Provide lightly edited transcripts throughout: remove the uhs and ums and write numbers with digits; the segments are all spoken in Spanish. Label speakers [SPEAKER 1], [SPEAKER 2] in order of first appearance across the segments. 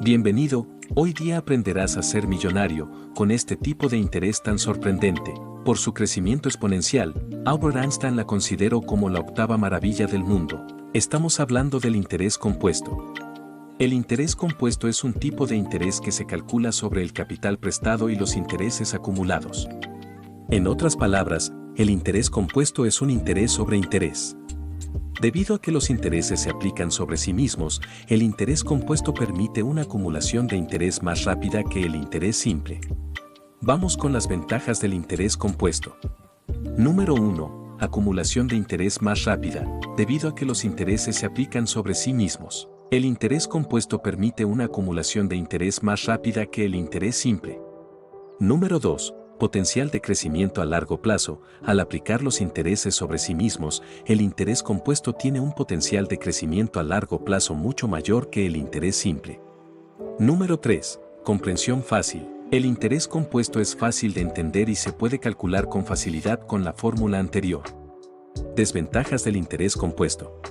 [SPEAKER 1] Bienvenido, hoy día aprenderás a ser millonario con este tipo de interés tan sorprendente. Por su crecimiento exponencial, Albert Einstein la consideró como la octava maravilla del mundo. Estamos hablando del interés compuesto. El interés compuesto es un tipo de interés que se calcula sobre el capital prestado y los intereses acumulados. En otras palabras, el interés compuesto es un interés sobre interés. Debido a que los intereses se aplican sobre sí mismos, el interés compuesto permite una acumulación de interés más rápida que el interés simple. Vamos con las ventajas del interés compuesto. Número 1. Acumulación de interés más rápida. Debido a que los intereses se aplican sobre sí mismos, el interés compuesto permite una acumulación de interés más rápida que el interés simple. Número 2. Potencial de crecimiento a largo plazo. Al aplicar los intereses sobre sí mismos, el interés compuesto tiene un potencial de crecimiento a largo plazo mucho mayor que el interés simple. Número 3. Comprensión fácil. El interés compuesto es fácil de entender y se puede calcular con facilidad con la fórmula anterior. Desventajas del interés compuesto.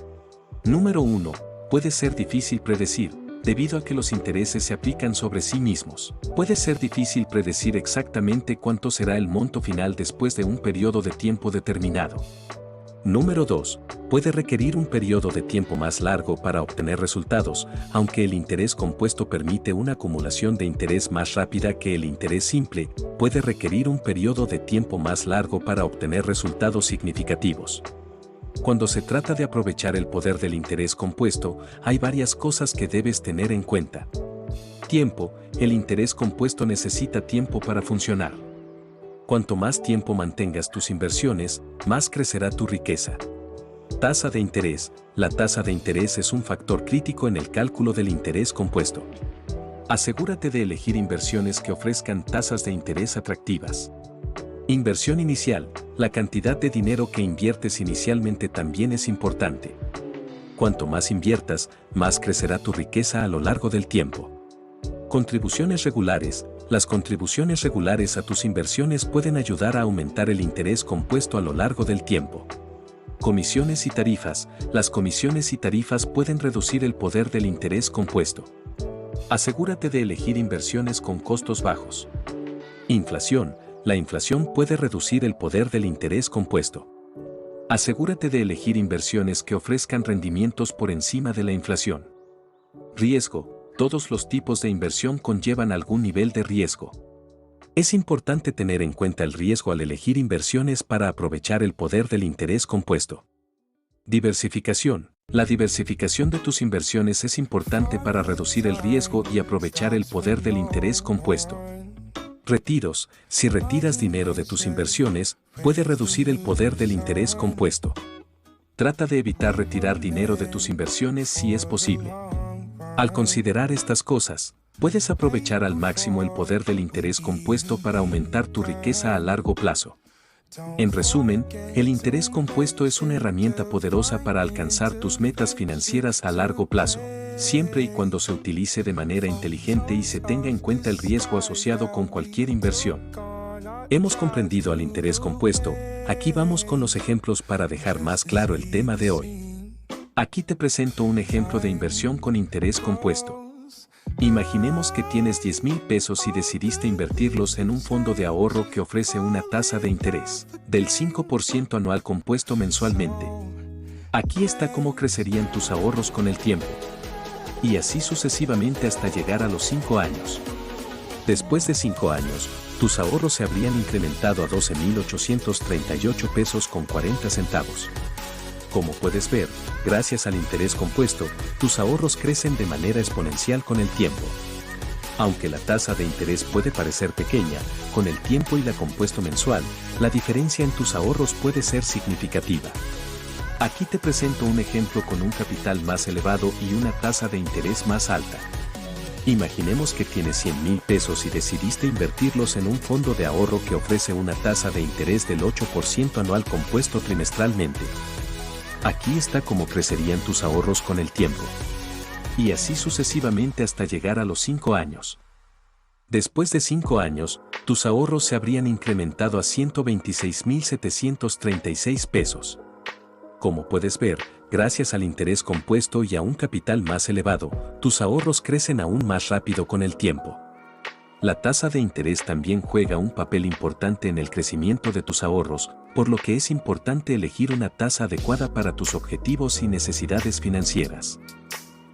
[SPEAKER 1] Número 1. Puede ser difícil predecir. Debido a que los intereses se aplican sobre sí mismos, puede ser difícil predecir exactamente cuánto será el monto final después de un periodo de tiempo determinado. Número 2. Puede requerir un periodo de tiempo más largo para obtener resultados, aunque el interés compuesto permite una acumulación de interés más rápida que el interés simple, puede requerir un periodo de tiempo más largo para obtener resultados significativos. Cuando se trata de aprovechar el poder del interés compuesto, hay varias cosas que debes tener en cuenta. Tiempo. El interés compuesto necesita tiempo para funcionar. Cuanto más tiempo mantengas tus inversiones, más crecerá tu riqueza. Tasa de interés. La tasa de interés es un factor crítico en el cálculo del interés compuesto. Asegúrate de elegir inversiones que ofrezcan tasas de interés atractivas. Inversión inicial. La cantidad de dinero que inviertes inicialmente también es importante. Cuanto más inviertas, más crecerá tu riqueza a lo largo del tiempo. Contribuciones regulares. Las contribuciones regulares a tus inversiones pueden ayudar a aumentar el interés compuesto a lo largo del tiempo. Comisiones y tarifas. Las comisiones y tarifas pueden reducir el poder del interés compuesto. Asegúrate de elegir inversiones con costos bajos. Inflación. La inflación puede reducir el poder del interés compuesto. Asegúrate de elegir inversiones que ofrezcan rendimientos por encima de la inflación. Riesgo. Todos los tipos de inversión conllevan algún nivel de riesgo. Es importante tener en cuenta el riesgo al elegir inversiones para aprovechar el poder del interés compuesto. Diversificación. La diversificación de tus inversiones es importante para reducir el riesgo y aprovechar el poder del interés compuesto. Retiros. Si retiras dinero de tus inversiones, puede reducir el poder del interés compuesto. Trata de evitar retirar dinero de tus inversiones si es posible. Al considerar estas cosas, puedes aprovechar al máximo el poder del interés compuesto para aumentar tu riqueza a largo plazo. En resumen, el interés compuesto es una herramienta poderosa para alcanzar tus metas financieras a largo plazo, siempre y cuando se utilice de manera inteligente y se tenga en cuenta el riesgo asociado con cualquier inversión. Hemos comprendido al interés compuesto, aquí vamos con los ejemplos para dejar más claro el tema de hoy. Aquí te presento un ejemplo de inversión con interés compuesto. Imaginemos que tienes 10,000 pesos y decidiste invertirlos en un fondo de ahorro que ofrece una tasa de interés del 5% anual compuesto mensualmente. Aquí está cómo crecerían tus ahorros con el tiempo. Y así sucesivamente hasta llegar a los 5 años. Después de 5 años, tus ahorros se habrían incrementado a 12,838 pesos con 40 centavos. Como puedes ver, gracias al interés compuesto, tus ahorros crecen de manera exponencial con el tiempo. Aunque la tasa de interés puede parecer pequeña, con el tiempo y la compuesto mensual, la diferencia en tus ahorros puede ser significativa. Aquí te presento un ejemplo con un capital más elevado y una tasa de interés más alta. Imaginemos que tienes 100,000 pesos y decidiste invertirlos en un fondo de ahorro que ofrece una tasa de interés del 8% anual compuesto trimestralmente. Aquí está cómo crecerían tus ahorros con el tiempo. Y así sucesivamente hasta llegar a los 5 años. Después de 5 años, tus ahorros se habrían incrementado a 126,736 pesos. Como puedes ver, Gracias al interés compuesto y a un capital más elevado, tus ahorros crecen aún más rápido con el tiempo. La tasa de interés también juega un papel importante en el crecimiento de tus ahorros, por lo que es importante elegir una tasa adecuada para tus objetivos y necesidades financieras.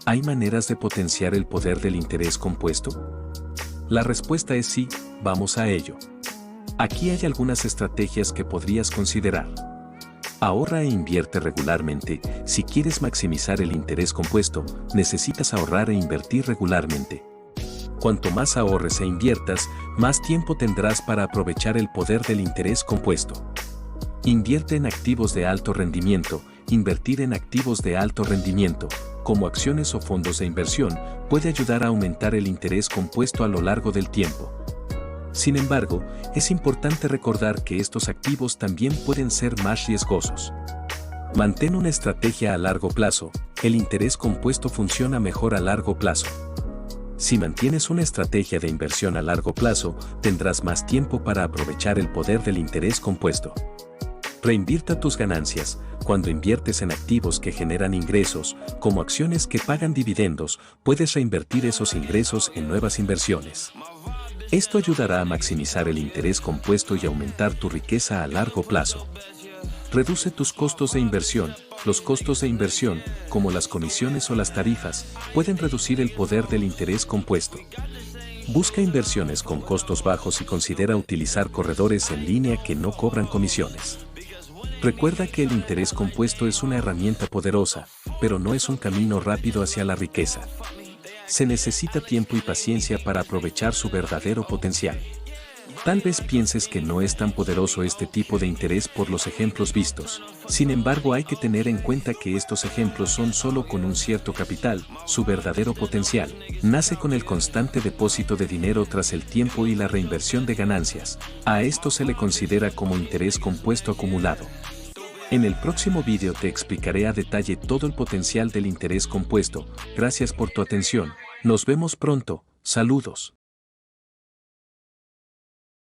[SPEAKER 1] ¿Hay maneras de potenciar el poder del interés compuesto? La respuesta es sí, vamos a ello. Aquí hay algunas estrategias que podrías considerar. Ahorra e invierte regularmente. Si quieres maximizar el interés compuesto, necesitas ahorrar e invertir regularmente. Cuanto más ahorres e inviertas, más tiempo tendrás para aprovechar el poder del interés compuesto. Invierte en activos de alto rendimiento. Invertir en activos de alto rendimiento, como acciones o fondos de inversión, puede ayudar a aumentar el interés compuesto a lo largo del tiempo. Sin embargo, es importante recordar que estos activos también pueden ser más riesgosos. Mantén una estrategia a largo plazo. El interés compuesto funciona mejor a largo plazo. Si mantienes una estrategia de inversión a largo plazo, tendrás más tiempo para aprovechar el poder del interés compuesto. Reinvierta tus ganancias. Cuando inviertes en activos que generan ingresos, como acciones que pagan dividendos, puedes reinvertir esos ingresos en nuevas inversiones. Esto ayudará a maximizar el interés compuesto y aumentar tu riqueza a largo plazo. Reduce tus costos de inversión. Los costos de inversión, como las comisiones o las tarifas, pueden reducir el poder del interés compuesto. Busca inversiones con costos bajos y considera utilizar corredores en línea que no cobran comisiones. Recuerda que el interés compuesto es una herramienta poderosa, pero no es un camino rápido hacia la riqueza. Se necesita tiempo y paciencia para aprovechar su verdadero potencial. Tal vez pienses que no es tan poderoso este tipo de interés por los ejemplos vistos. Sin embargo, hay que tener en cuenta que estos ejemplos son solo con un cierto capital. Su verdadero potencial nace con el constante depósito de dinero tras el tiempo y la reinversión de ganancias. A esto se le considera como interés compuesto acumulado. En el próximo vídeo te explicaré a detalle todo el potencial del interés compuesto. Gracias por tu atención. Nos vemos pronto. Saludos.